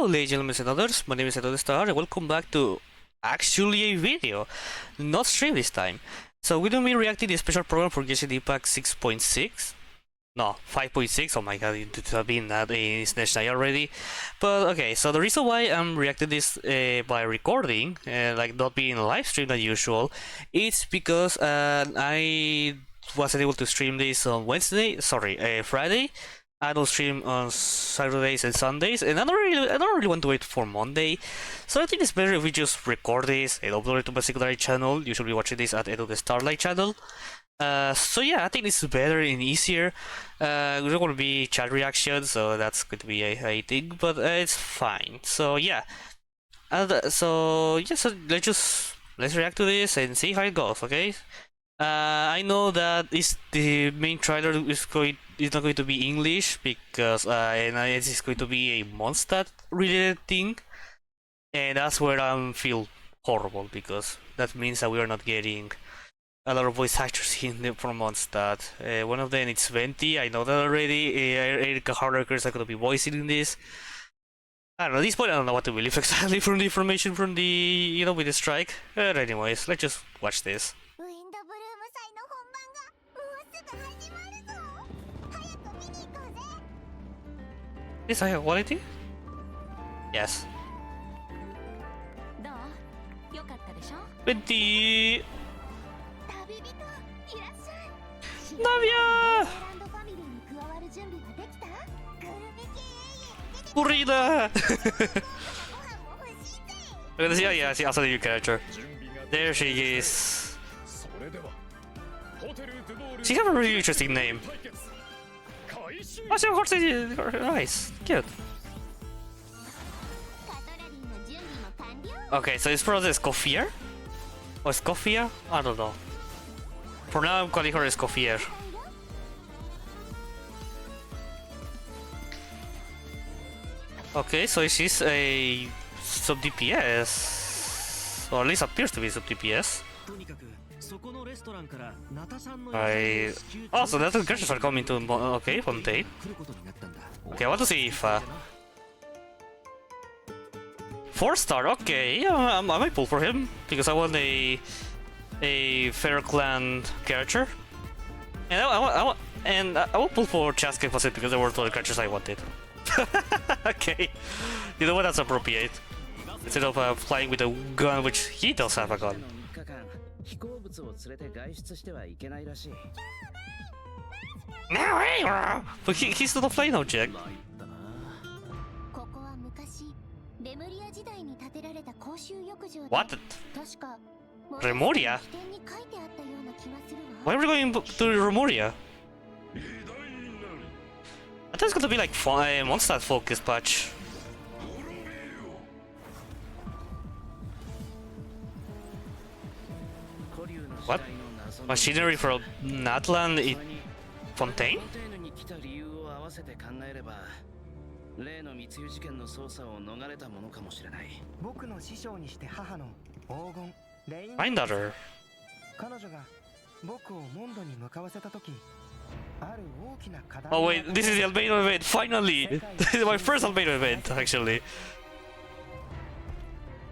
Hello ladies and gentlemen and others, my name is EduTheExtras and welcome back to actually a video, not stream this time. So we're gonna be reacting to the special program for Genshin Impact 6.6. No, 5.6, oh my god, it would have been that in Snatch already. But okay, so the reason why I'm reacting this by recording, like not being a live stream as usual, it's because I wasn't able to stream this on Friday. I don't stream on Saturdays and Sundays, and I don't really want to wait for Monday. So I think it's better if we just record this and upload it to my secondary channel. You should be watching this at EduTheExtras channel. So yeah, I think this is better and easier. There's going to be chat reactions, so that's going to be a thing, but it's fine. So yeah, so let's react to this and see how it goes. Okay. I know that the main trailer is not going to be English because and it's going to be a Mondstad related thing, and that's where I feel horrible because that means that we are not getting a lot of voice actors from Mondstad. One of them it's Venti. I know that already. Erika Hardaker is going to be voicing in this. I don't know. At this point, I don't know what to believe exactly from the information from the with the strike. But anyways, let's just watch this. Is high quality? Yes. 20! Navia! Burrida! Yeah, see also the new character. There she is. She has a really interesting name. Oh, nice, cute. Okay, so it's probably Escoffier? Or Escoffia? I don't know. For now, I'm calling her Escoffier. Okay, so she's a sub DPS, or at least appears to be sub DPS. Oh, so that's the characters are coming to Fontaine. Okay, I want to see if 4-star. Okay, yeah, I might pull for him because I want a Fair Clan character, and I will pull for Chaska Facet because there were all the characters I wanted. Okay, you know what? That's appropriate. Instead of flying with a gun, which he does have a gun. But he's not a flying object. What? Remoria? Why are we going to Remoria? I thought it's going to be like a Mondstad focus patch. What? Machinery for Natlan in Fontaine? Find her. Oh wait, this is the Albano event, finally! This is my first Albano event, actually.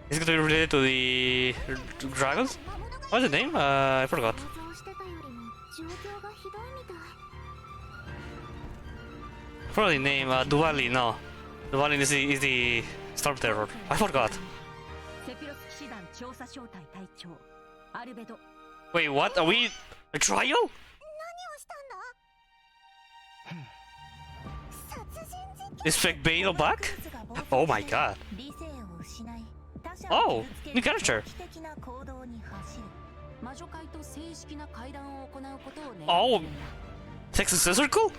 Is it going to be related to the dragons? What's the name? I forgot. Probably name Duali, no. Duali is the Storm Terror. I forgot. Wait, what? Are we a trial? Is Fekbeino back? Oh my god. Oh, new character. Oh, Texas Circle?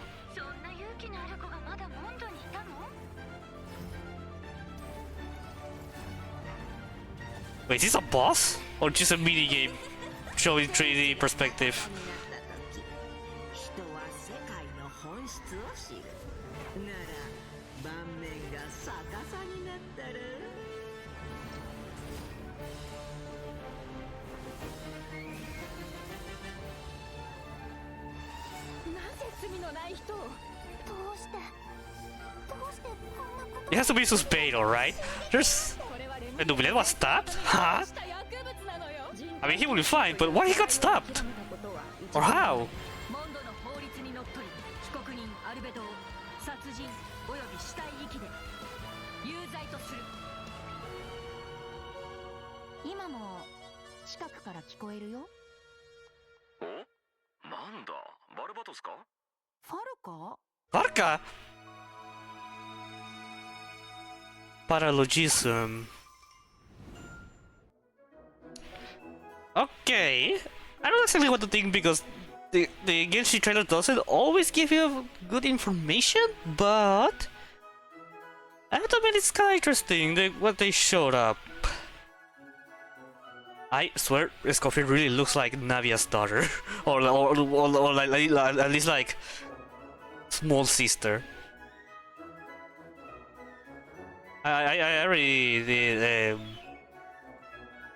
Wait, is this a boss? Or just a mini game showing 3D perspective? It has to be suspected, right? There's... The Dubilet was stabbed? Huh? I mean, he will be fine, but why he got stabbed? Or how? 今も近くから聞こえるよ。お？なんだ、バルバトスか？ファルか？ Arca? Paralogism. Okay. I don't exactly what to think because the Genshin trailer doesn't always give you good information, but I have to admit it's kind of interesting what they showed up. I swear, Escoffier really looks like Navia's daughter, or like, at least like small sister. I already did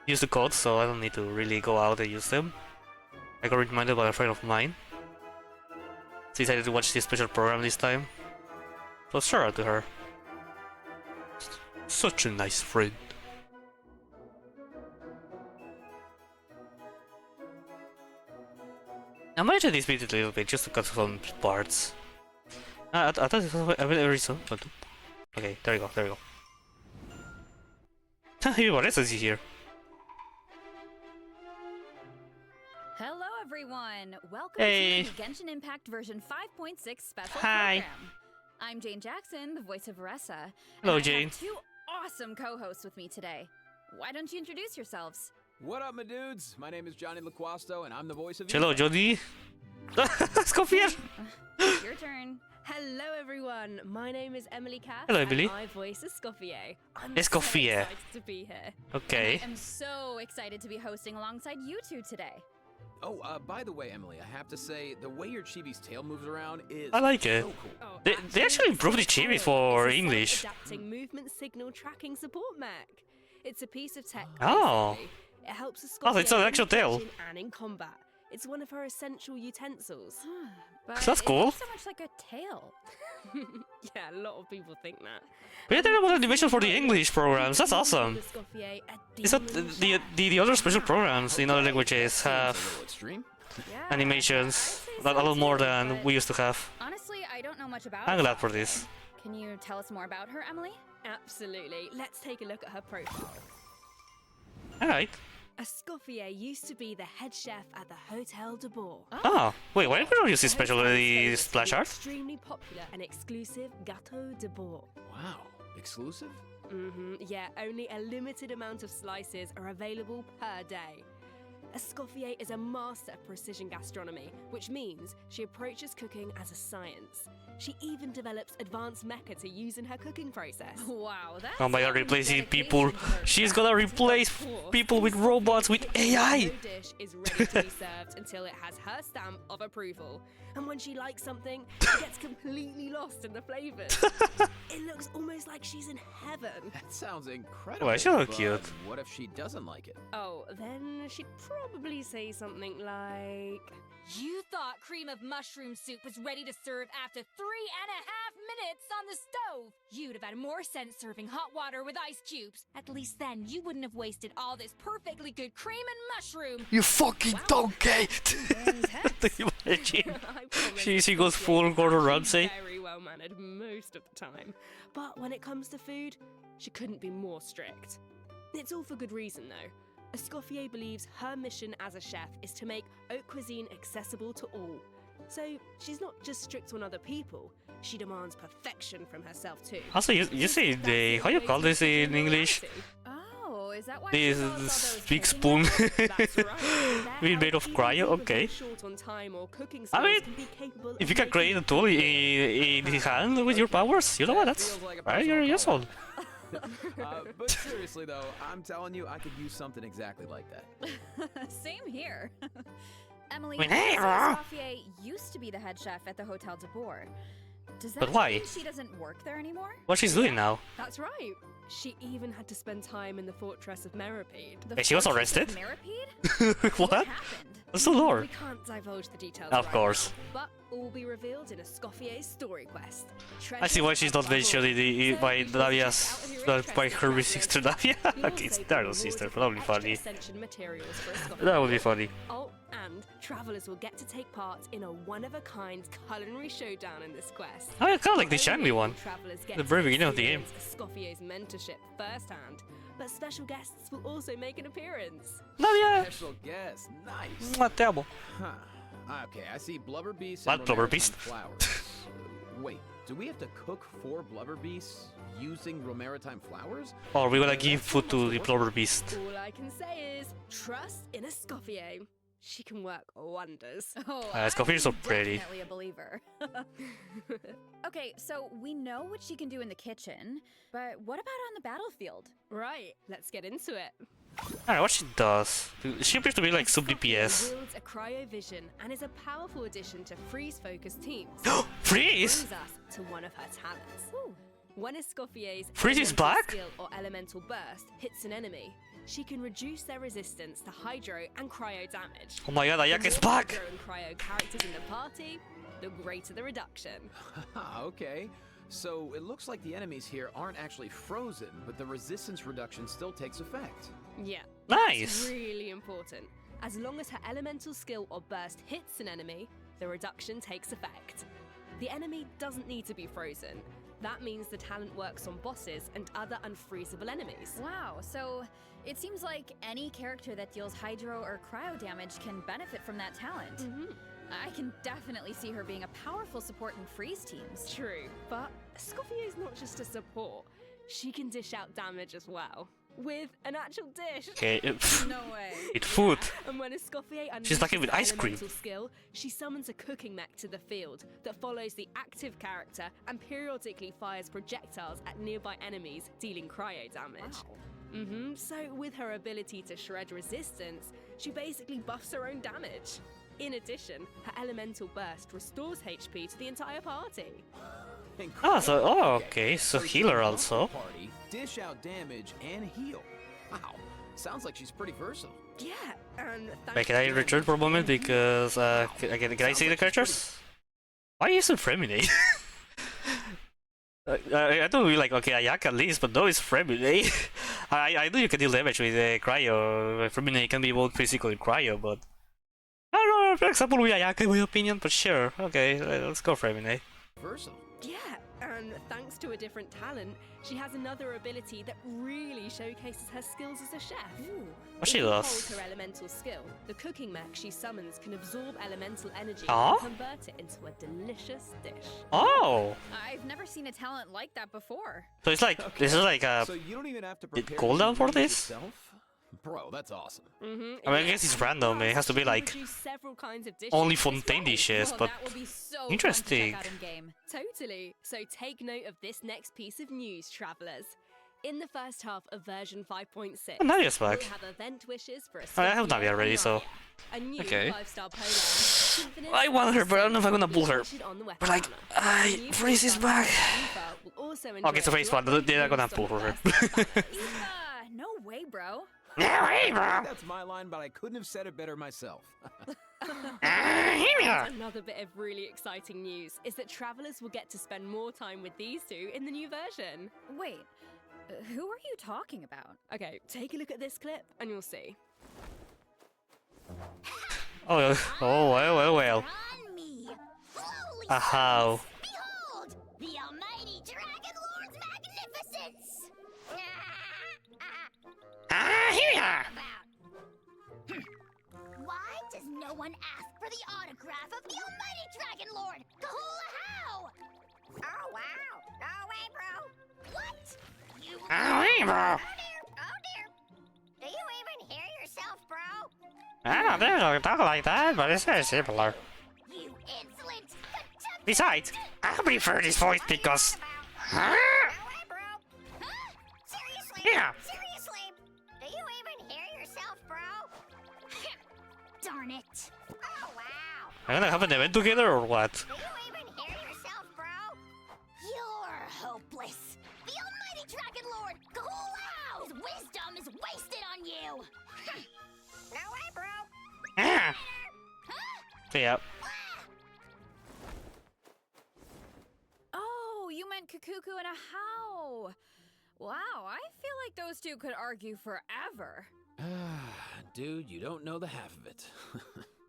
use the codes, so I don't need to really go out and use them. I got reminded by a friend of mine. So decided to watch this special program this time. So shout out to her. Such a nice friend. I might edit this video a little bit just to cut some parts. I thought it was every so, but okay, there you go, there you go. Hey, what else is here? Hello everyone! Welcome Hey. to the Genshin Impact version 5.6 special Hi. program. I'm Jane Jackson, the voice of Veressa. Hello, and I Jane. have two awesome co-hosts with me today. Why don't you introduce yourselves? What up, my dudes? My name is Johnny LaQuasto, and I'm the voice of Hello, Jody. Escoffier. Your turn. Hello everyone, my name is Emily Cass. Hello, Emily. And I voice Escoffier. I'm Escoffier. so excited to be here. Okay. I am so excited to be hosting alongside you two today. Oh, by the way, Emily, I have to say, the way your chibi's tail moves around is I like it. so cool. Oh, They actually improved the chibi for English. Adapting movement signal tracking support mech. It's a piece of tech. Oh. basically. It helps Escoffier Oh, it's an in actual tail. fetching and in combat. It's one of her essential utensils. But That's it cool. looks so much like a tail. Yeah, a lot of people think that. We did about animation for the English programs. That's awesome. Escoffier, a Is that demon the other special programs in other languages Seems a have little extreme. Yeah, animations I'd say that a so lot more too, than but we used to have? honestly, I don't know much about I'm her. glad for this. Can you tell us more about her, Emily? Absolutely. Let's take a look at her profile. Alright. Escoffier used to be the head chef at the Hotel de Bourg. Oh, wait, why did we not use this The hotel special is splash art? extremely popular and exclusive Gâteau de Bourg. Wow, exclusive? Yeah, only a limited amount of slices are available per day. Escoffier is a master of precision gastronomy, which means she approaches cooking as a science. She even develops advanced mecha to use in her cooking process. Wow, that's Oh my god, replacing people. She's gonna replace people with robots with AI. No dish is ready to be served until it has her stamp of approval. And when she likes something, she gets completely lost in the flavors. It looks almost like she's in heaven. That sounds incredible. Well, she look but cute. What if she doesn't like it? Oh, then she'd probably say something like... You thought cream of mushroom soup was ready to serve after 3.5 minutes on the stove. You'd have had more sense serving hot water with ice cubes. At least then you wouldn't have wasted all this perfectly good cream and mushroom. You fucking donkey! Intense. You imagine? I promise She goes Escoffier full is Gordon actually Ramsay. Very well mannered most of the time. But when it comes to food, she couldn't be more strict. It's all for good reason though. Escoffier believes her mission as a chef is to make haute cuisine accessible to all. So she's not just strict on other people, she demands perfection from herself too. Also, you say the how you call this in English? Oh, is that why This she developed all those big cooking spoon. That's right. Being made of cryo, okay. Short on time or cooking I mean, skills can be capable If of you can making create a tool in the hand with your powers, you know what? That's Feels like a right. You're personal useful. But seriously though, I'm telling you, I could use something exactly like that. Same here. Emily, Wait, you hey, said Ra. Escoffier used to be the head chef at the Hotel de Bourg. Does that But why? mean she doesn't work there anymore? What she's doing now? That's right. She even had to spend time in the fortress of Meripede. The Wait, she was Fortress of arrested? Meripede? What? happened? What's the lore? We can't divulge the details. Of right course. now, but all be revealed in Escoffier's story quest. I see why she's not mentioned by Navia's, by her sister Navia. Okay, they're not sisters, but that would be funny. That would be funny. Oh, and travelers will get to take part in a one-of-a-kind culinary showdown in this quest. Oh, I kind of like the Shangri one. Travelers get The to very beginning of the game. experience Escoffier's mentorship firsthand, but special guests will also make an appearance. Navia! Special guest. Nice. Mwah, te amo. Huh. Okay, I see blubber beasts What and blubber romaritime beast? flowers. Wait, do we have to cook 4 blubber beasts using romaritime flowers? Or we're gonna give food to the blubber beast. All I can say is trust in Escoffier. She can work wonders. Oh, Escoffier's so pretty. Definitely a believer. Okay, so we know what she can do in the kitchen, but what about on the battlefield? Right, let's get into it. Alright, what she does? She appears to be like sub Escoffier DPS. wields a cryovision and is a powerful addition to freeze-focused teams. Freeze! Brings us to one of her talents. When Escoffier's Freeze is elemental back? skill or elemental burst hits an enemy, she can reduce their resistance to hydro and cryo damage. Oh my god, Ayaka is The more back! hydro and cryo characters in the party, the greater the reduction. Okay, so it looks like the enemies here aren't actually frozen, but the resistance reduction still takes effect. Yeah. Nice! That's really important. As long as her elemental skill or burst hits an enemy, the reduction takes effect. The enemy doesn't need to be frozen. That means the talent works on bosses and other unfreezable enemies. Wow, so it seems like any character that deals hydro or cryo damage can benefit from that talent. Mm-hmm. I can definitely see her being a powerful support in freeze teams. True, but Escoffier's not just a support. She can dish out damage as well. With an actual dish. Okay, No way. eat food. And when Escoffier She's lucky unleashes with her ice cream. elemental skill, she summons a cooking mech to the field that follows the active character and periodically fires projectiles at nearby enemies, dealing cryo damage. So with her ability to shred resistance, she basically buffs her own damage. In addition, her elemental burst restores HP to the entire party. Oh, so, oh, okay, so she healer can also. Party, dish out damage, and heal. Wow, sounds like she's pretty versatile. Yeah, and Wait, can I return for a moment because, can I see the characters? Why is it Fremine? I don't really like, okay, Ayaka at least, but no, it's Fremine. I know you can deal damage with cryo. Fremine can be both physical and cryo, but I don't know, for example, with Ayaka, in my opinion, but sure, okay, let's go Fremine. Versatile. yeah, and thanks to a different talent, she has another ability that really showcases her skills as a chef. What she If you hold does? her elemental skill, the cooking mech she summons can absorb elemental energy Aw? and convert it into a delicious dish. Oh! I've never seen a talent like that before. So it's like, this is like, So you don't even have to it prepare cooldown the for ingredients this? yourself? Bro, that's awesome. I mean, I guess it's random, it has to be like, several kinds of dishes only as Fontaine well. dishes, Well, but that will be so interesting. fun to check out in game. Totally. So take note of this next piece of news, travelers. In the first half of version 5.6, Oh, Navia's back. we'll have event wishes for a I have Scorpio Navia already, and so- Navia, a new Okay. 5-star Polearm. I want her, but I don't know if I'm gonna pull her. But like, Freeze is back. Okay, so Freeze one, they're not gonna pull her. No way, bro. That's my line, but I couldn't have said it better myself. Another bit of really exciting news is that travelers will get to spend more time with these two in the new version. Wait, who are you talking about? Okay, take a look at this clip and you'll see. Oh, well. On me, lowly How? behold, the almighty Dragon Lord's magnificence! Here we are! Why does no one ask for the autograph of the almighty Dragon Lord? Kahula how? Oh wow, no way, bro. What? You bro. Oh dear. Do you even hear yourself, bro? I don't think I talk like that, but it's very similar. You insolent, contemptible... Besides, I prefer this voice because... No way, bro. Huh? Seriously? Yeah. Seriously? Do you even hear yourself, bro? Darn it. Oh, wow. Are we gonna have an event together or what? Do you even hear yourself, bro? You're hopeless. The almighty Dragon Lord, Kahula! His wisdom is wasted on you. No way, bro. Yeah. Huh? So yeah. meant Kakuku and a how. Wow, I feel like those two could argue forever. Dude, you don't know the half of it.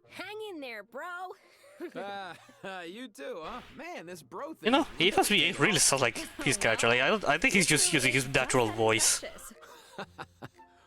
Hang in there, bro. You too, huh? Man, this bro thing. You know, he must be really sounds like his character. Like, I think he's just using his natural voice.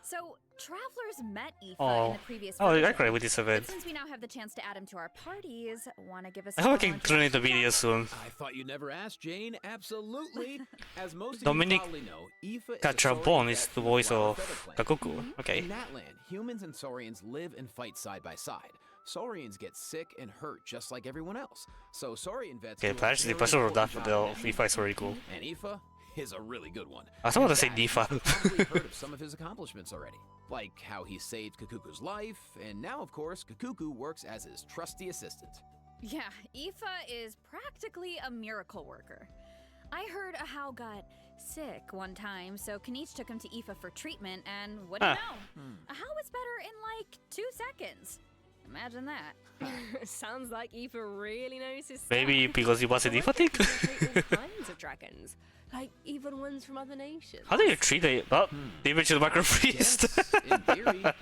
So, travelers met Aoife Oh. in the previous Oh, I version, agree with this but event. since we now have the chance to add him to our parties, want to give us I hope I a can turn into introduction? video soon. I thought you never asked, Jane. Absolutely. As most of Dominic you probably know, Aoife is a Cacciabon Saurian is vet the from voice Wild of Feather Clan. Kakuku. Okay. In that land, humans and Saurians live and fight side by side. Saurians get sick and hurt just like everyone else. So Saurian vets Okay, do a actually, very Pastor of that, important the job in FIFA is very cool. And Aoife is a really good one. I thought In to say fact, Difa. you've probably heard of some of his accomplishments already. Like how he saved Kakuku's life, and now of course Kakuku works as his trusty assistant. Yeah, Aoife is practically a miracle worker. I heard a how got sick one time, so Kaniche took him to Aoife for treatment, and what do you know? A how was better in like 2 seconds. Imagine that. Sounds like Aoife really knows his stuff. Maybe because he was a I wonder Difa if thing? he can treat all kinds of dragons, like even ones from other nations. How do you treat a... Oh, the image of the Macro Priest. Yes, in theory, yeah,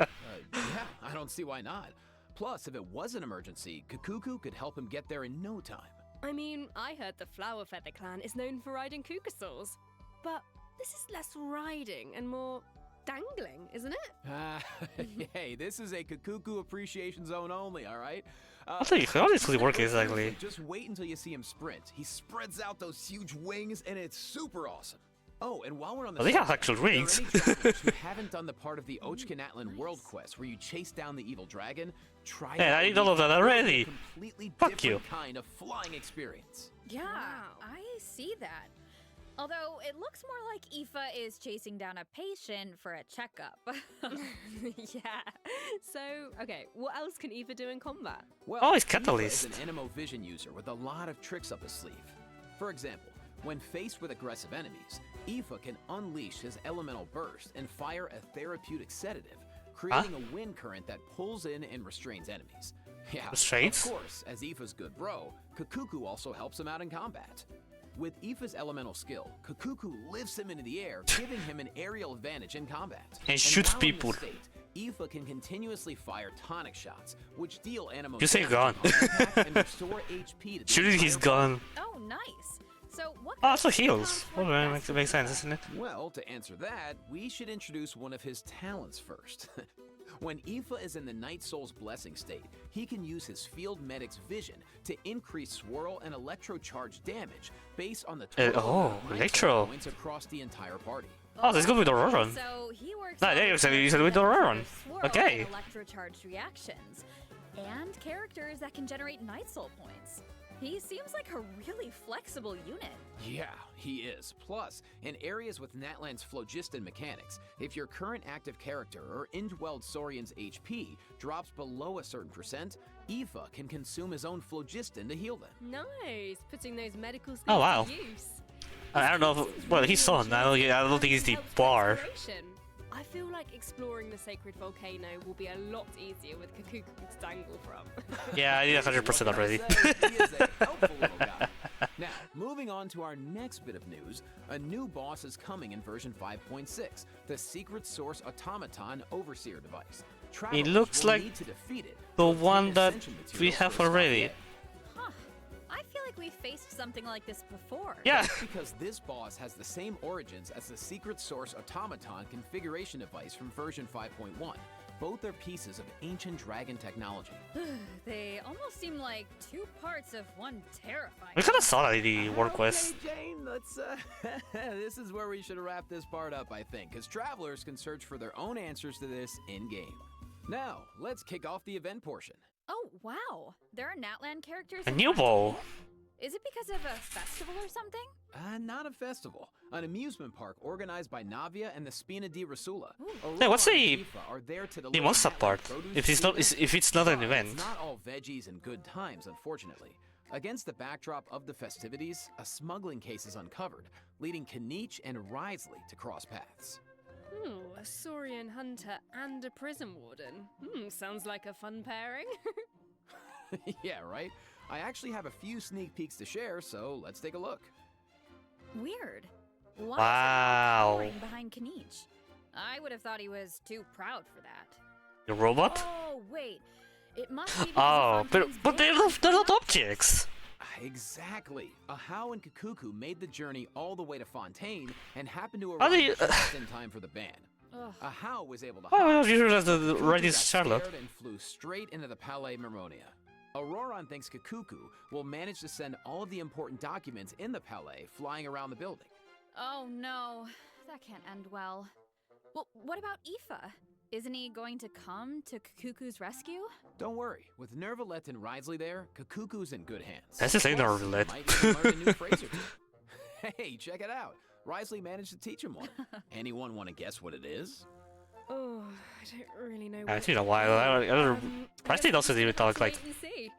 I don't see why not. Plus, if it was an emergency, Kakuku could help him get there in no time. I mean, I heard the Flower Feather clan is known for riding kukasaurs, but this is less riding and more dangling, isn't it? Hey, this is a Kakuku appreciation zone only, all right? How does it work exactly? Just wait until you see him sprint. He spreads out those huge wings, and it's super awesome. Oh, and while we're on the Oh, they have subject, actual if there are wings. any travelers who haven't done the part of the Ochkanatlan World Quest where you chase down the evil dragon, try Man, it I out did all of that It's a already. completely Fuck different you. kind of flying experience. Yeah, Wow. I see that. Although it looks more like Aoife is chasing down a patient for a checkup. Yeah. So, okay, what else can Aoife do in combat? Well, Oh, it's Aoife Catalyst. is an Anemo Vision user with a lot of tricks up his sleeve. For example, when faced with aggressive enemies, Aoife can unleash his elemental burst and fire a therapeutic sedative, creating a wind current that pulls in and restrains enemies. Yeah, Restraints? of course, as Aoife's good bro, Kakuku also helps him out in combat. With Aoife's elemental skill, Kakuku lifts him into the air, giving him an aerial advantage in combat. And shoots while in people. this state, Aoife can continuously fire tonic shots, which deal Anemo You say damage gun. upon impact and restore HP to the Shooting his entire gun. Oh, nice. So what Oh, kind also of heals. sounds Well, work that best makes for sense, Aoife? isn't it? Well, to answer that, we should introduce one of his talents first. When Aoife is in the Night Soul's Blessing state, he can use his Field Medic's vision to increase swirl and electro-charge damage based on the total oh, amount of Night electro. Soul points across the entire party. Oh, this is good with Auroron. So he works No, on yeah, you said with characters that Auroron. can swirl Okay. and electrocharged reactions, and characters that can generate Night Soul points. He seems like a really flexible unit. Yeah, he is. Plus, in areas with Natlan's phlogiston mechanics, if your current active character or indwelled Saurian's HP drops below a certain percent, Aoife can consume his own phlogiston to heal them. Nice, putting those medical skills Oh, wow. to use. I don't know. Well, he's son. I don't think he's the Helps with bar. exploration. I feel like exploring the sacred volcano will be a lot easier with Kakuku to dangle from. Yeah, I did 100% already. He is a helpful little guy. Now, moving on to our next bit of news, a new boss is coming in version 5.6, the Secret Source Automaton Overseer device. Travelers looks will like need to defeat it the to obtain one that ascension we materials have for the already. Stockade. Huh. I feel like we faced something like this before. Yeah. That's because this boss has the same origins as the Secret Source Automaton configuration device from version 5.1. Both are pieces of ancient dragon technology. They almost seem like two parts of one terrifying. We kind of saw that in the War Quest. Okay, Jane, let's, this is where we should wrap this part up, I think, because travelers can search for their own answers to this in-game. Now, let's kick off the event portion. Oh, wow. There are Natlan characters A in new 5.1? bow. Is it because of a festival or something? Not a festival, an amusement park organized by Navia and the Spina di Rasula. Hey, what's Aurora the- and Aoife are there to The deliver monster Natlan part. produce If to it's not, humans. if it's not an But event. It's not all veggies and good times, unfortunately. Against the backdrop of the festivities, a smuggling case is uncovered, leading Kaniche and Risley to cross paths. A Saurian hunter and a prison warden. Sounds like a fun pairing. Yeah, right? I actually have a few sneak peeks to share, so let's take a look. Weird. Why Wow. is he cowering behind Kanish? I would have thought he was too proud for that. The robot? Oh, wait. It must be because Oh, of but Fontaine's they're big not objects. Exactly. Ahau and Kakuku made the journey all the way to Fontaine and happened to How do arrive you- just in time for the ban. Ugh. Ahau was able to Oh, hide. you realize the Kakuku right is got Charlotte. scared and flew straight into the Palais Mermonia. Auroron thinks Kakuku will manage to send all of the important documents in the Palais flying around the building. Oh no, that can't end well. Well, what about Aoife? Isn't he going to come to Kakuku's rescue? Don't worry, with Nervalette and Risley there, Kakuku's in good hands. That's the same Plus, Nervalette. might even learn a new phrase or two. Hey, check it out. Risley managed to teach him one. Anyone want to guess what it is? Oh, I don't really know. It's been a while. I don't. Risley doesn't even talk like. Wait and see.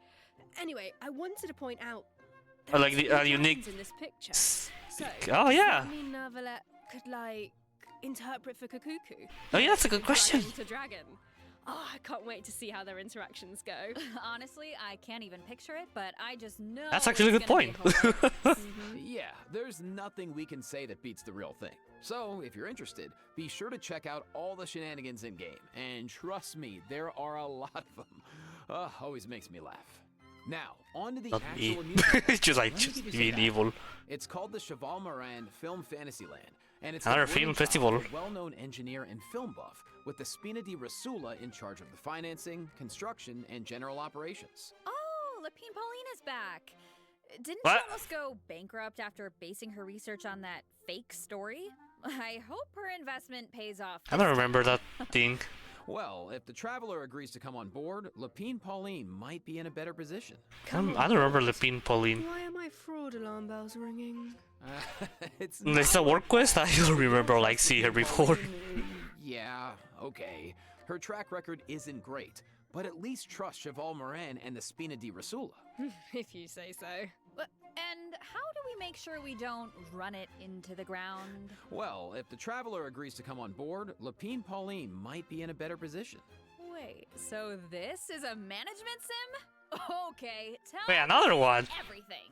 Anyway, I wanted to point out. Like there's the two unique. dragons in this picture. So, Oh does yeah. that mean Nervalette could like interpret for Kakuku? Oh yeah, that's a good question. Dragon to dragon. Oh, I can't wait to see how their interactions go. Honestly, I can't even picture it, but I just know That's actually a it's good gonna be point. hilarious. Yeah, there's nothing we can say that beats the real thing. So, if you're interested, be sure to check out all the shenanigans in game. And trust me, there are a lot of them. Always makes me laugh. Now, on to the Not me. actual amusement It's just like Let me just give you some being background. evil. It's called the Cheval Moran Film Fantasyland, and it's Another the film brainchild festival. of a well-known engineer and film buff, with the Spina di Rasula in charge of the financing, construction, and general operations. Oh, Lapine Pauline is back. Didn't What? she almost go bankrupt after basing her research on that fake story? I hope her investment pays off. I don't remember that thing. Well, if the Traveler agrees to come on board, Lapine Pauline might be in a better position. I don't remember Lepine Pauline. Why are my fraud alarm bells ringing? It's It's a work quest. I don't remember like seeing her before. Yeah, okay. Her track record isn't great, but at least trust Cheval Moran and the Spina di Rasula. If you say so. And how do we make sure we don't run it into the ground? Well, if the Traveler agrees to come on board, Lapine Pauline might be in a better position. Wait, so this is a management sim? Okay, tell Wait, another me one. everything.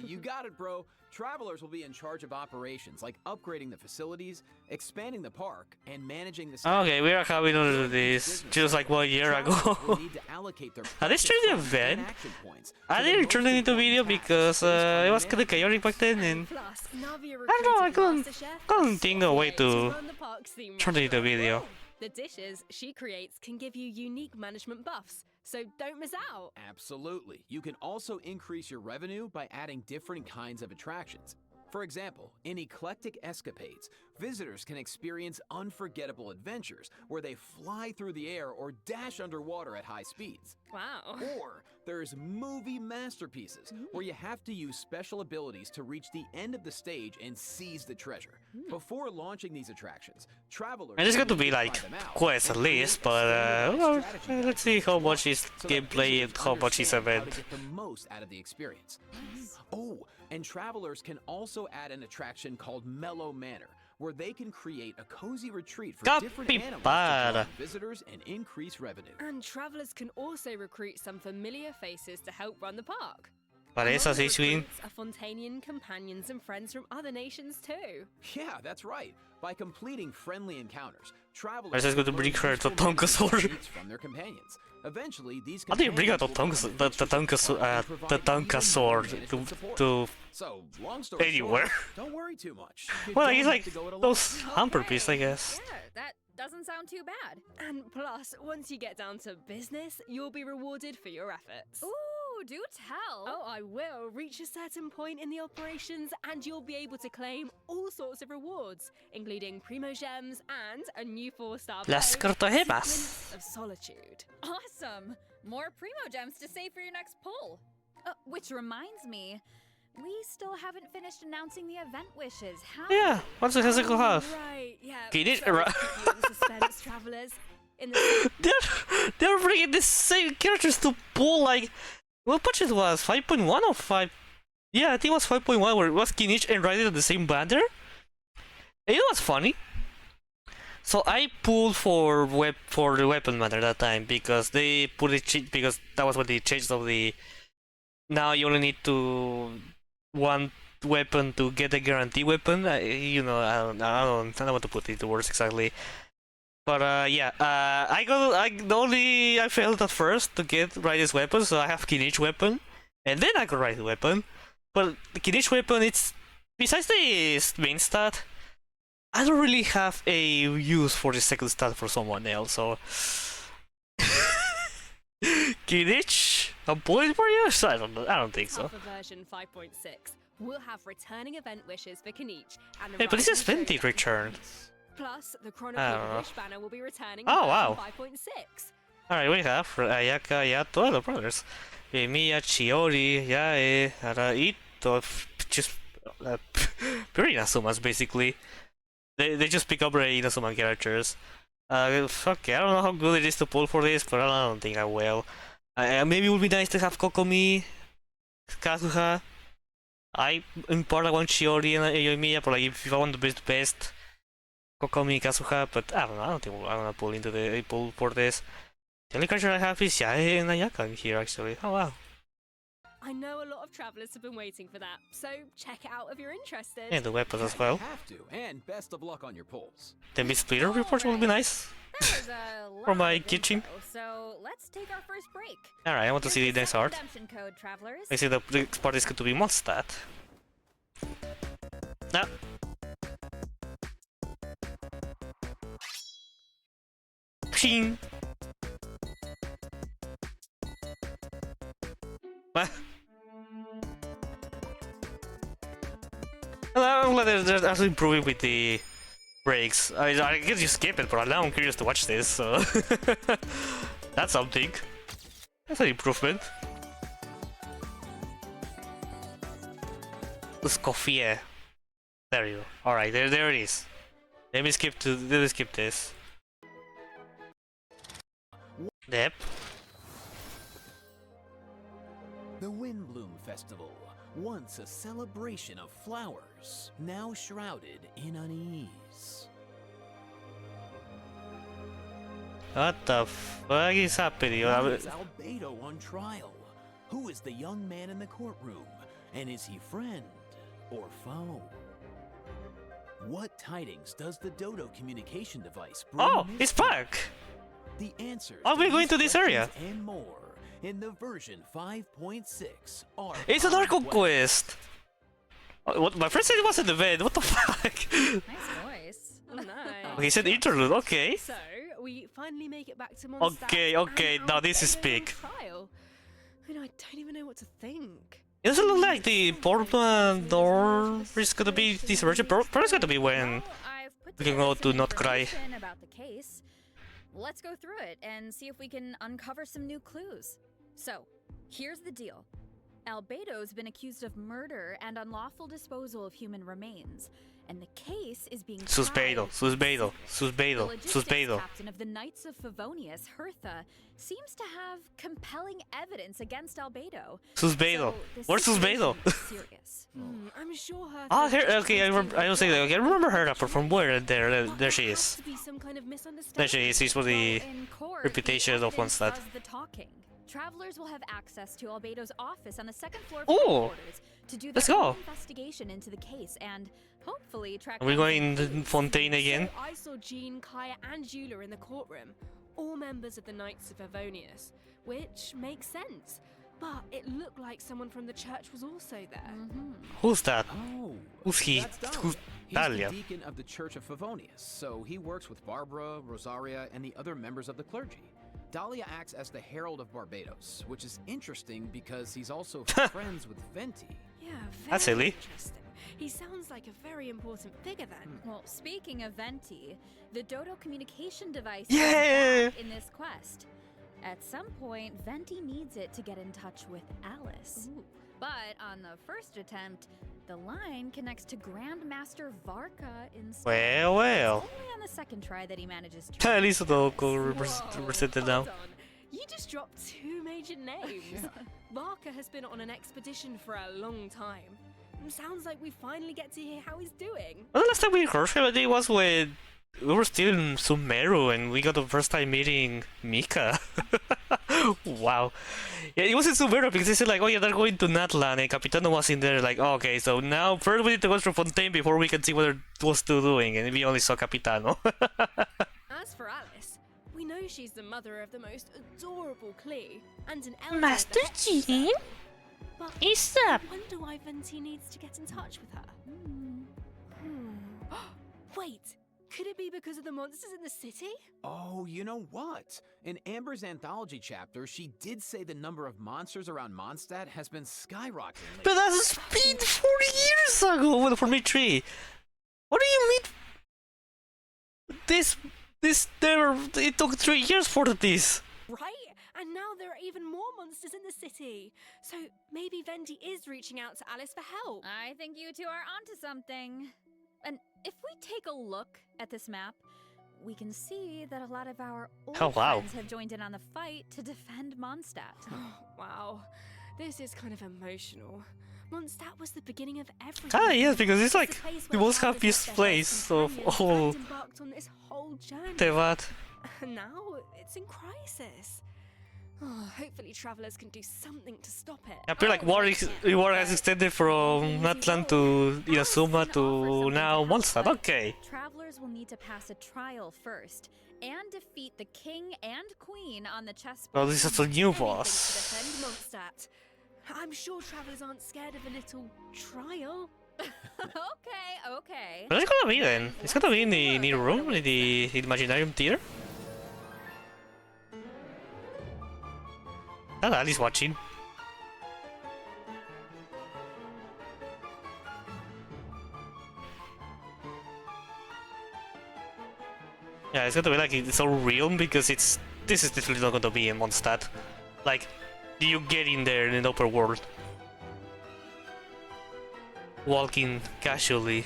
You got it, bro. Travelers will be in charge of operations like upgrading the facilities, expanding the park, and managing the Okay, we are having to do this just like 1 year Travelers will ago. need to allocate their Are they precious streaming funds event? and action points I to the didn't most turn it into important video tasks because based on it was their kinda chaotic back then and Plus, Navia I don't know, I recruited couldn't- MasterChef couldn't think of a way Sophia to run the park's theme turn it into restaurant. video. The dishes she creates can give you unique management buffs, so don't miss out. Absolutely. You can also increase your revenue by adding different kinds of attractions. For example, in Eclectic Escapades, visitors can experience unforgettable adventures where they fly through the air or dash underwater at high speeds. Wow. Or there's movie masterpieces where you have to use special abilities to reach the end of the stage and seize the treasure. Before launching these attractions, travelers And it's got to need be try like them out quests at and create least, a but standardized well, strategy let's see how much is so that gameplay and visitors how much is understand how event. to get the most out of the experience. Oh, and travelers can also add an attraction called Mellow Manor, where they can create a cozy retreat for different animals to Capybara. draw visitors and increase revenue. And travelers can also recruit some familiar faces to help run the park. Parece Among the así, Swin. recruits are Fontanian companions and friends from other nations too. Yeah, that's right. By completing friendly encounters, travelers Let's just go to can bring learn her to useful Tonkasaur. techniques from their companions. Eventually, these How do you bring out the companions will become the Tonkasaur to So, long story anywhere? short, don't worry too much. You Well, don't he's have like to go it alone. those hamper piece, I guess. Yeah, that doesn't sound too bad. And plus, once you get down to business, you'll be rewarded for your efforts. Ooh, do tell. Oh, I will. Reach a certain point in the operations and you'll be able to claim all sorts of rewards, including Primo Gems and a new 4-star Las bow, cartagemas. Sequence of Solitude. Awesome! More Primo Gems to save for your next pull. Which reminds me, we still haven't finished announcing the event wishes. How? Yeah, what's the Hazuko have? Right, yeah. He did sorry ra- to keep you in suspense, travelers. In the They're bringing the same characters to pull like what patch it was 5.1 or 5? Yeah, I think it was 5.1 where it was Kinich and Raiden on the same banner. And it was funny. So I pulled for the weapon banner that time because they put it because that was what they changed of the. Now you only need to one weapon to get a guarantee weapon. You know, I don't know what to put into words exactly. But yeah, I failed at first to get Raide's weapon, so I have Kinich weapon, and then I got Raide's weapon. But the Kinich weapon, it's besides the main stat, I don't really have a use for the second stat for someone else. So Kinich, a point for you? I don't know. I don't think so. For version 5.6, we'll have returning event wishes for Kinich and the Hey, but this is Rising Venti Shogun returned. Plus, the I Chronicle don't of know. Wish banner will be returning Oh, in wow. version 5.6. Alright, we have Ayaka, Yato, the brothers. Miya, Chiori, Yae, Ito, just pure Inasumas basically. They just pick up the Inazuma characters. Fuck, I don't know how good it is to pull for this, but I don't think I will. Maybe it would be nice to have Kokomi, Kazuha. In part I want Chiori and Yoimiya, but like if I want the best, Kokomi, Kazuha, but I don't know, I don't think I'm gonna pull for this. The only character I have is Yae and Ayaka in here actually. Oh wow. I know a lot of travelers have been waiting for that, so check it out if you're interested. And the weapons as You well. have to, and best of luck on your pulls. The mid-splitter report will be nice. That was a lot For my of kitchen. info, so let's take our first break. Alright, I want to see the next art. Redemption code, travelers. I see the next part is going to be Mondstad. No. Ping. What? I'm glad they're actually improving with the breaks. I guess you skip it, but now I'm curious to watch this, so... That's something. That's an improvement. Escoffier. There you go. Alright, there it is. Let me skip this. Yep. The Windbloom Festival, once a celebration of flowers, now shrouded in unease. What the fuck is happening? Why is Albedo on trial? Who is the young man in the courtroom? And is he friend or foe? What tidings does the Dodo communication device bring? Oh, this it's time? back! The answers Are we going to these this area? questions and more in the version 5.6 are It's an on Arco the way. quest! Oh, what, my friend said it was an event, what the fuck? Nice voice. Oh, nice. He said interlude, okay. So, we finally make it back to Mondstad. Okay, and now this is Albedo big. on trial. And I don't even know what to think. It doesn't look like the Portland door is gonna be this version. Probably gonna be when Well, I've put we can together go to some Not Cry. information about the case. Let's go through it and see if we can uncover some new clues. So, here's the deal. Albedo's been accused of murder and unlawful disposal of human remains, and the case is being Suspeito, tried. The logistics suspeito. captain of the Knights of Favonius, Hertha, seems to have compelling evidence against Albedo. Suspeito. So, the Where's Suspeito? situation is serious. I'm sure her. Ah, here, okay, I don't say that. Okay, I remember her, but from where? There she is. To be some kind of There she is. She's for the Well, in court, reputation the of evidence Mondstad. does the talking. Travelers will have access to Albedo's office on the second floor of Oh, headquarters to do let's their go. own investigation into the case and hopefully track Are we down going some to clues. Fontaine again? So I saw Jean, Kaya, and Jula in the courtroom, all members of the Knights of Favonius, which makes sense. But it looked like someone from the church was also there. Who's that? Oh, Who's he? that's Dahlia. Who's He's Dahlia? the deacon of the Church of Favonius, so he works with Barbara, Rosaria, and the other members of the clergy. Dahlia acts as the Herald of Barbados, which is interesting because he's also friends with Venti. Yeah, That's very silly. interesting. He sounds like a very important figure then. Well, speaking of Venti, the Dodo communication device Yeah! is back in this quest. At some point, Venti needs it to get in touch with Alice. But on the first attempt, the line connects to Grandmaster Varka instead. Well. It's only on the second try that he manages to. At least the local Whoa, represented now. hold on. You just dropped two major names. Varka has been on an expedition for a long time. Sounds like we finally get to hear how he's doing. Well, the last time we heard him, I think, was when we were still in Sumeru and we got the first time meeting Mika. Wow. Yeah, it wasn't so weird because they said like, oh yeah, they're going to Natlan, and Capitano was in there like, oh, okay, so now first we need to go through Fontaine before we can see what they're still doing, and we only saw Capitano. As for Alice, we know she's the mother of the most adorable Klee and an elder. Master Jean? But Is I up? wonder why Venti needs to get in touch with her. Wait, could it be because of the monsters in the city? Oh, you know what? In Amber's anthology chapter, she did say the number of monsters around Mondstad has been skyrocketing. But that's been 40 years ago. Well, for me, 3. What do you mean? It took 3 years for this. Right? And now there are even more monsters in the city. So maybe Venti is reaching out to Alice for help. I think you two are onto something. And if we take a look at this map, we can see that a lot of our old friends have joined in on the fight to defend Mondstadt. Wow, this is kind of emotional. Mondstadt was the beginning of everything. Ah, yes, because it's like place the where most Alice happiest met their place first of companions all and embarked on this whole journey. Tevat. And now it's in crisis. Oh, hopefully travelers can do something to stop it. I feel like war has extended from Natlan to Inazuma to now Mondstadt. Okay. Travelers will need to pass a trial first and defeat the king and queen on the chessboard. Oh, this is a new Anything to boss. defend Mondstadt. I'm sure travelers aren't scared of a little trial. Okay. But it's gonna be then. It's gonna be in the new room, in the Imaginarium Theater. Ah, Ali's watching. Yeah, it's gonna be like its own realm because this is definitely not gonna be in Mondstadt. Like, you get in there in an open world, walking casually.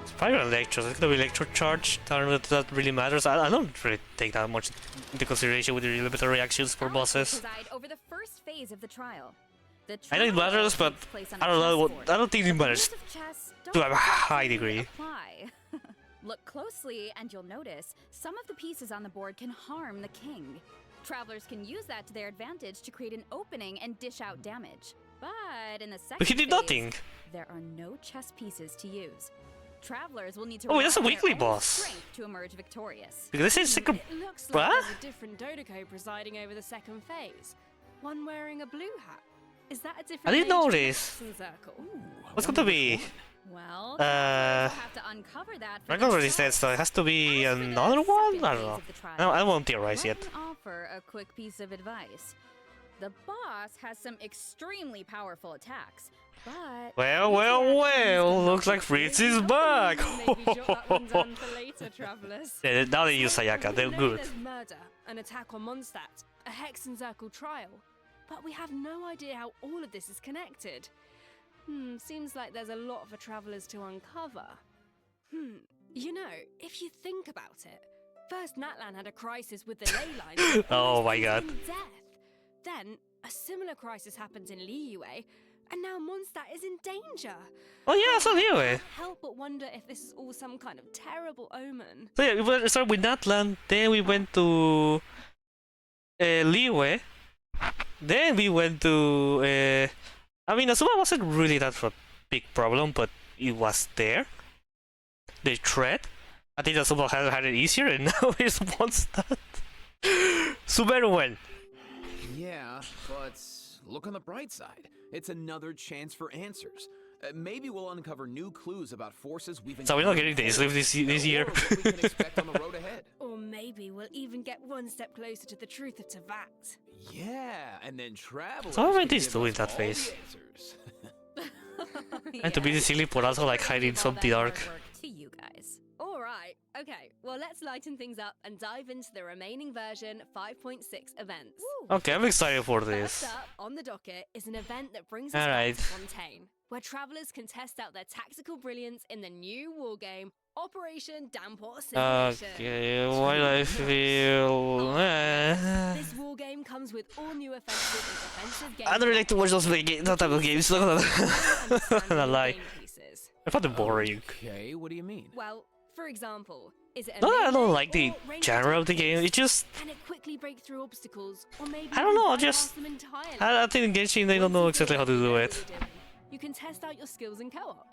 It's probably an electro. It's gonna be electro charge. I don't know if that really matters. I don't really take that much into consideration with the limited reactions for bosses. Preside over the first phase of the trial. The I know it trial matters, but takes place on I a don't know. chessboard. I don't think it The matters rules of chess to don't a high actually degree. apply. Look closely and you'll notice some of the pieces on the board can harm the king. Travelers can use that to their advantage to create an opening and dish out damage. But in the second But he did phase, nothing. there are no chess pieces to use. Travelers will need to Oh, that's a rely on weekly their own boss. strength to emerge victorious. Because this is secret. It looks like What? there's a different Dodoko presiding over the second phase. One wearing a blue hat. Is that a different I didn't mage know in the this. Hexen Circle? What's going to be? Well, Uh, travelers will have to uncover that for I already said themselves. so. It has to be As for the another one? second I don't phase know. of the trial, I won't theorize let yet. me offer a quick piece of advice. The boss has some extremely powerful attacks, but Well, looks like Fritz is back! Maybe jot that one down for later, travelers. Yeah, now they use Sayaka, they're We know good. There's murder, an attack on Mondstadt, a Hexen Circle trial, but we have no idea how all of this is connected. Seems like there's a lot for travelers to uncover. You know, if you think about it, first Natlan had a crisis with the ley lines. Oh almost my god. causing death. Then a similar crisis happens in Liyue, and now Mondstadt is in danger. Oh yeah, so anyway. Can't help but wonder if this is all some kind of terrible omen. So yeah, we started with Natlan, then we went to Liyue, then we went to I mean, Azuma wasn't really that a big problem, but it was there. The threat. I think Azuma had it easier, and now it's Mondstadt. Super well. Yeah, but look on the bright side. It's another chance for answers. Maybe we'll uncover new clues about forces we've So we're not encountered getting this before, this year. or what we can expect on the road ahead. Or maybe we'll even get one step closer to the truth of Tevat. Yeah, and then travel. So what am I doing that face? And to be the silly but also like hiding some dark. To you guys. All right, okay, well, let's lighten things up and dive into the remaining version 5.6 events. Okay, I'm excited for First this. up on the docket is an event that brings us All back right. to Fontaine, where travelers can test out their tactical brilliance in the new wargame Operation Damport Simulation. Okay, why do I feel... This wargame comes with all new offensive and defensive games. I don't really like to watch those that type of games, not gonna lie. I found them boring. Okay, what do you mean? Well, for example, Is it a No, I don't melee like the or ranged genre of the attack game. base? It just, Can it quickly break through obstacles, or maybe I don't even know. bypass Just, them entirely? I think in Genshin they don't Once know you exactly feel how to like you do know it. what you're doing, you can test out your skills in co-op.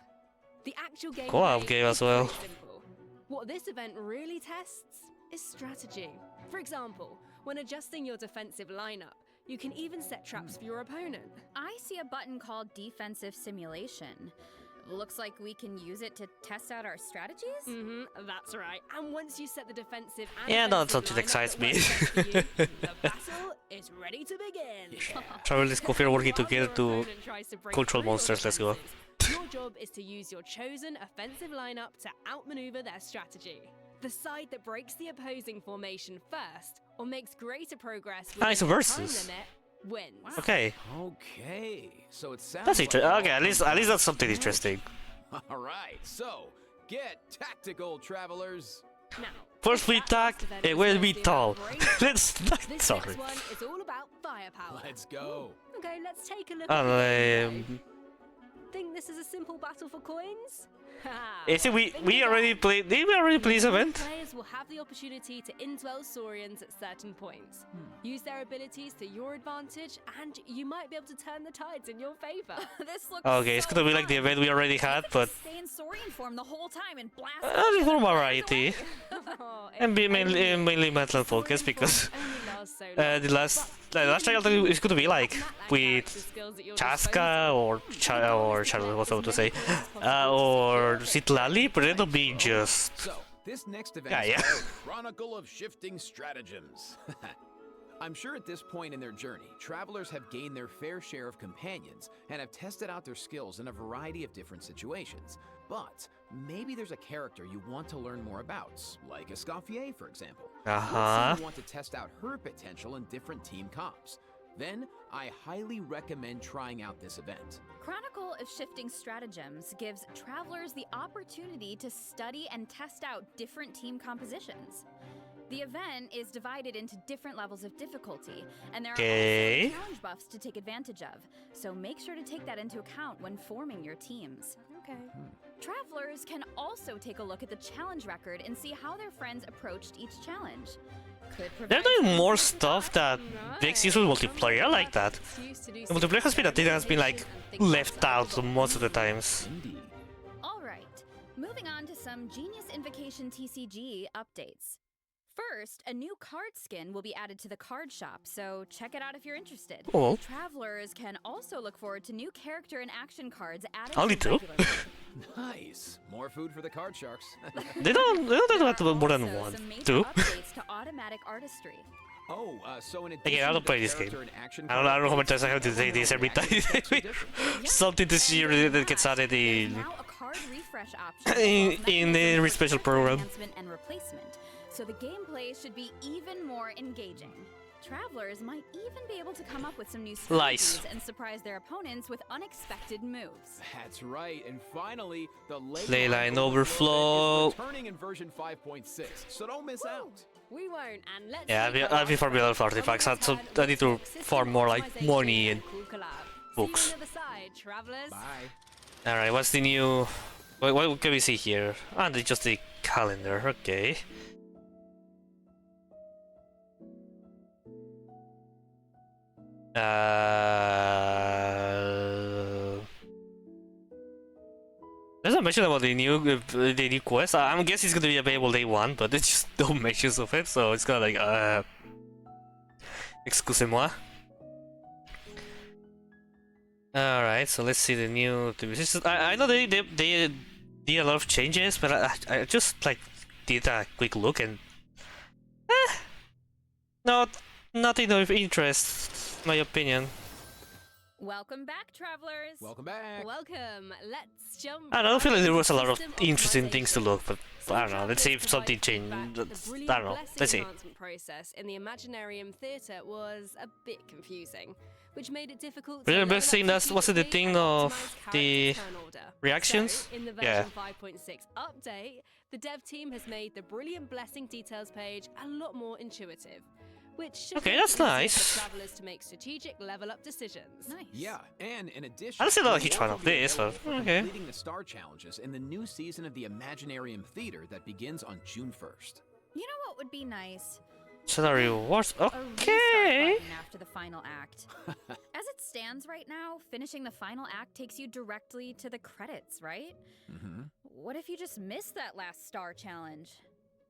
The actual game Co-op game as well. simple. What this event really tests is strategy. For example, when adjusting your defensive lineup, you can even set traps for your opponent. I see a button called Defensive Simulation. Looks like we can use it to test out our strategies? That's right. And once you set the defensive and Yeah, no, offensive something lineup excites that me. works best for you, the battle is ready to begin. Travel is coffee are working While together your to opponent tries to break control through your monsters. Let's go. defenses, your job is to use your chosen offensive lineup to outmaneuver their strategy. The side that breaks the opposing formation first or makes greater progress within it's a the versus. time limit wins. Okay, Okay, so it sounds that's like interesting. it all Okay, at least comes that's down something to interesting. magic. All right, so get tactical, travelers. Now, First if we that talk, last event it was will be mostly tall. about brain Let's. this Sorry. next one is all about firepower. Let's go. Okay, let's take a look at the game. Um, Think this is a simple battle for coins? is it we already played? Did we already play this event? Players will have the opportunity to indwell Saurians at certain points. Use their abilities to your advantage, and you might be able to turn the tides in your favor. This looks Okay, it's so gonna be like the fun. event we already had, but Stay in Saurian form the whole time and blast. a little more variety. Oh, And be it mainly only- mainly mental the focus Saurian because form only lasts so long, the last but trial is gonna be like Matt Lang with character skills at your Chaska or Charlotte, what's I about to say, or Citlali, but it'll be just So this next event Yeah, is yeah. called Chronicle of Shifting Stratagems. I'm sure at this point in their journey, travelers have gained their fair share of companions and have tested out their skills in a variety of different situations. But maybe there's a character you want to learn more about, like Escoffier, for example. Let's say you want to test out her potential in different team comps. Then I highly recommend trying out this event. Chronicle of Shifting Stratagems gives travelers the opportunity to study and test out different team compositions. The event is divided into different levels of difficulty, and there are Okay. also challenge buffs to take advantage of, so make sure to take that into account when forming your teams. Okay. Travelers can also take a look at the challenge record and see how their friends approached each challenge. Could they're provide doing some more interesting stuff that makes use of multiplayer. I like that. The multiplayer has been a thing that has been like left out most of the times. Indeed. All right, moving on to some Genius Invocation TCG updates. First, a new card skin will be added to the card shop, so check it out if you're interested. Cool. Travelers can also look forward to new character and action cards added Only to two? regular play. Nice. More food for the card sharks. They don't have to There are more than also one. some major Two. updates to automatic artistry. Oh, so in Again, I don't play this game. I don't know how many times I have to say this every time. Something this And year beyond that gets that, added there's in now a card refresh option in the mechanisms for special character program. enhancement and replacement, so the gameplay should be even more engaging. Travelers might even be able to come up with some new Lies. strategies and surprise their opponents with unexpected moves. That's right, and finally, the Leyline Overflow. is returning in version 5.6, so don't miss out. We won't, and let's Yeah, I'll be farming a lot of artifacts. So I need to farm more like money and books. See you on the other side, travelers. Bye. Alright, what's the new... What can we see here? Ah, it's just the calendar, okay. There's a mention about the new quest. I'm guessing it's gonna be available day one, but there's just no mentions of it, so it's kind of like, excusez-moi. Alright, so let's see the new... I know they did a lot of changes, but I just like did a quick look and... nothing of interest, my opinion. Welcome back, travelers! Welcome back. Welcome. Let's jump. I don't feel like there was a lot of System interesting things to optimization. look, but I don't know, let's see if Travelers something provide changed. feedback. The I brilliant don't know, blessing let's see. enhancement process in the Imaginarium Theatre was a bit confusing, which made it difficult to Really, level best thing, up was it the strategically thing and of optimize the character turn order. reactions? So, in the Yeah. version 5.6 update, the dev team has made the brilliant blessing details page a lot more intuitive. which should Okay, make that's it easier nice. for travelers to make strategic level up decisions. Nice. Yeah, and in addition, I don't see a rewards huge fan will of be this, but available for okay. completing the star challenges in the new season of the Imaginarium Theater that begins on June 1st. You know what would be nice? Scenario rewards. A restart Okay. button after the final act. As it stands right now, finishing the final act takes you directly to the credits, right? Mm-hmm. What if you just missed that last star challenge?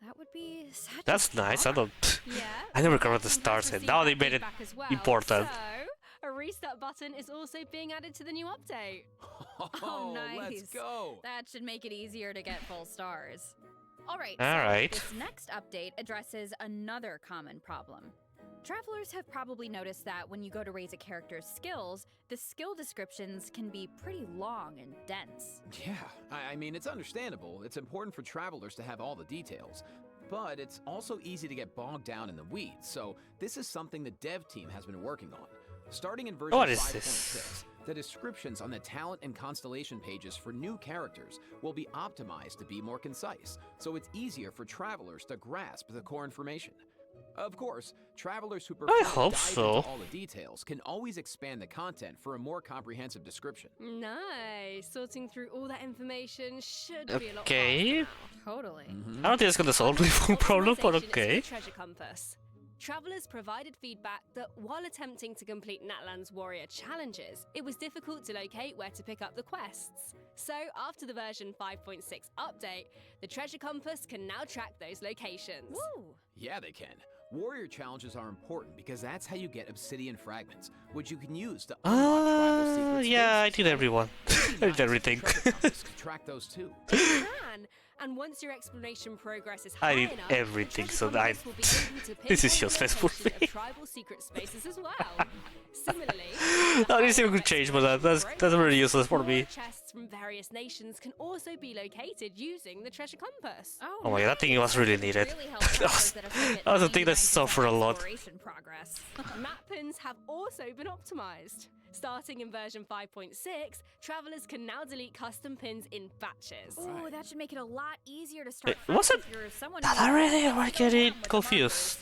That would be such a That's nice. I don't. Yeah. I never covered the Some stars players yet. Now they received made that it feedback as well. important. So, a restart button is also being added to the new update. Oh, nice. Let's go. That should make it easier to get full stars. Alright, All right. this next update addresses another common problem. Travelers have probably noticed that when you go to raise a character's skills, the skill descriptions can be pretty long and dense. Yeah, I mean, it's understandable. It's important for travelers to have all the details. But it's also easy to get bogged down in the weeds, so this is something the dev team has been working on. Starting in version What is 5.6, this? the descriptions on the talent and constellation pages for new characters will be optimized to be more concise, so it's easier for travelers to grasp the core information. Of course, travelers who prefer to hope dive so. into all the details can always expand the content for a more comprehensive description. Nice. Sorting through all that information should be a lot Okay. faster now. Totally. I don't think it's gonna solve the full problem, but Optimization is okay. the treasure compass. Travelers provided feedback that while attempting to complete Natlan's warrior challenges, it was difficult to locate where to pick up the quests. So, after the version 5.6 update, the treasure compass can now track those locations. Woo! Yeah, they can. Warrior challenges are important because that's how you get obsidian fragments, which you can use to unlock tribal secret Yeah, I spaces. did everyone. It'd be I nice did if everything. treasure compass could track those too. You can, and once your exploration progress is high I did enough, the everything, treasure so I- compass will be able to This is pinpoint the useless for location me. of tribal secret spaces as well. Similarly, That is a good change, but that's really useless for me. more chests from various nations can also be located using the treasure compass. Oh my god, that thing was really needed. Really helps That was- travelers that are stuck at that was a thing that 99% suffered a lot. exploration progress. Map pins have also been optimized. Starting in version 5.6, travelers can now delete custom pins in batches. Ooh, that should make it a lot easier to start. Was fresh it if you're someone that who already? wants Or I to get go it on with the confused.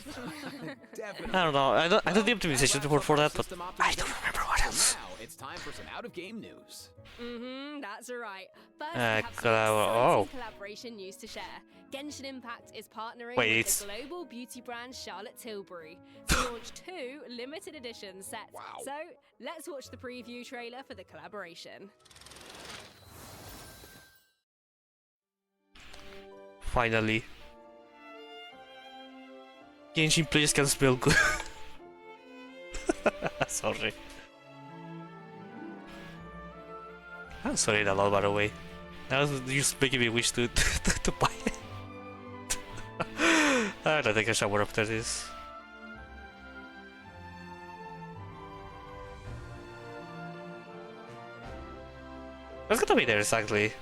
Definitely. I don't know. I don't the optimization That report wraps for up our that, but system I don't optimization. remember what So else. now it's time for some out-of-game news. That's right. First, we have some oh. exciting collaboration news to share. Genshin Impact is partnering Wait, with it's- the global beauty brand Charlotte Tilbury to launch 2 limited edition sets. Wow. So, let's watch the preview trailer for the collaboration. Finally. Genshin players can smell good. Sorry. I'm sorry that lot, by the way. That was just making me wish to to buy it. I don't take a shower after this. What's gonna be there exactly?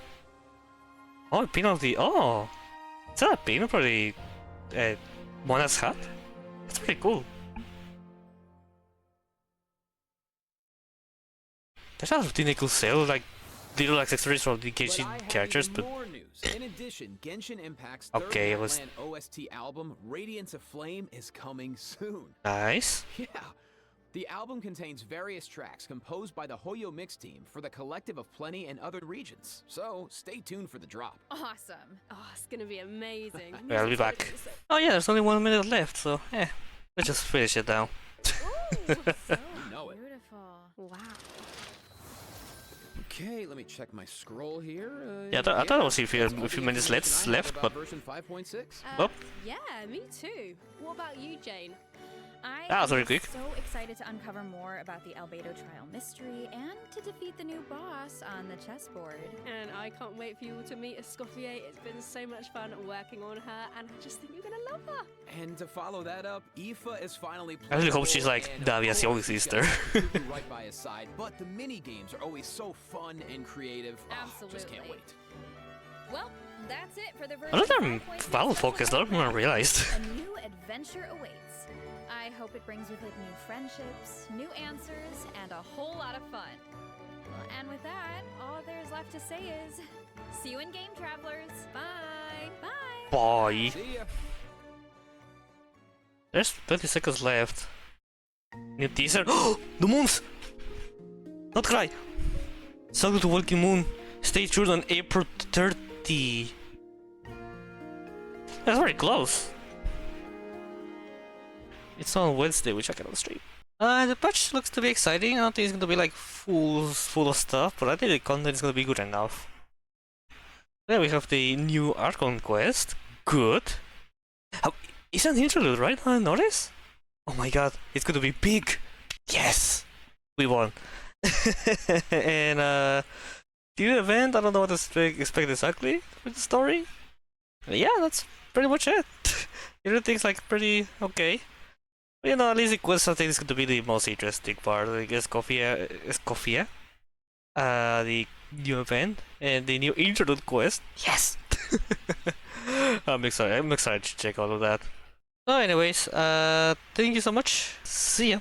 Oh, a pin of the. Oh! Is that a pin for the Mona's hat? That's pretty cool. There's a lot of things they could sell, like little accessories from the But I Genshin have characters, even but more news. In addition, Genshin Impact's Okay, it third was- Natlan OST album, Radiance of Flame, is coming soon. nice. Yeah. The album contains various tracks composed by the Hoyo Mix team for the Collective of Plenty and other regions. So stay tuned for the drop. Awesome. Oh, it's gonna be amazing. Yeah, I'll be back. Oh yeah, there's only 1 minute left, so let's just finish it now. So You know it. beautiful. Wow. Okay, let me check my scroll here. Yeah, I thought it was a few that's all the minutes information I have left, about but version 5.6. Oh. Yeah, me too. What about you, Jane? I That was very am quick. so excited to uncover more about the Albedo trial mystery and to defeat the new boss on the chessboard. And I can't wait for you all to meet Escoffier. It's been so much fun working on her, and I just think you're gonna love her. And to follow that up, Aoife is finally I really hope she's playable, like and Davia's of younger course she's sister. got Yuki right by his side, but the mini games are always so fun and creative. Oh, just can't Absolutely. wait. Well, that's it for the version Another 5.6 battle focus, I special don't realized. A new adventure awaits. I hope it brings with it new friendships, new answers, and a whole lot of fun. Well, and with that, all there's left to say is, see you in game, travelers. Bye. Bye. Bye. See ya. There's 20 seconds left. New teaser. The moons! Not cry! Circle to Walking Moon. Stay tuned on April 30. That's very close. It's on Wednesday, which I cannot stream. The patch looks to be exciting. I don't think it's gonna be like full of stuff, but I think the content is gonna be good enough. Then we have the new Archon quest. Good. Oh, it's an interlude, right? I notice. Oh my god, it's gonna be big. Yes, we won. And the event. I don't know what to expect exactly with the story. Yeah, that's pretty much it. Everything's like pretty okay. But, you know, at least the quest I think is going to be the most interesting part. I guess Escofia, the new event and the new interlude quest. Yes. I'm excited. I'm excited to check all of that. So, anyways, thank you so much. See ya.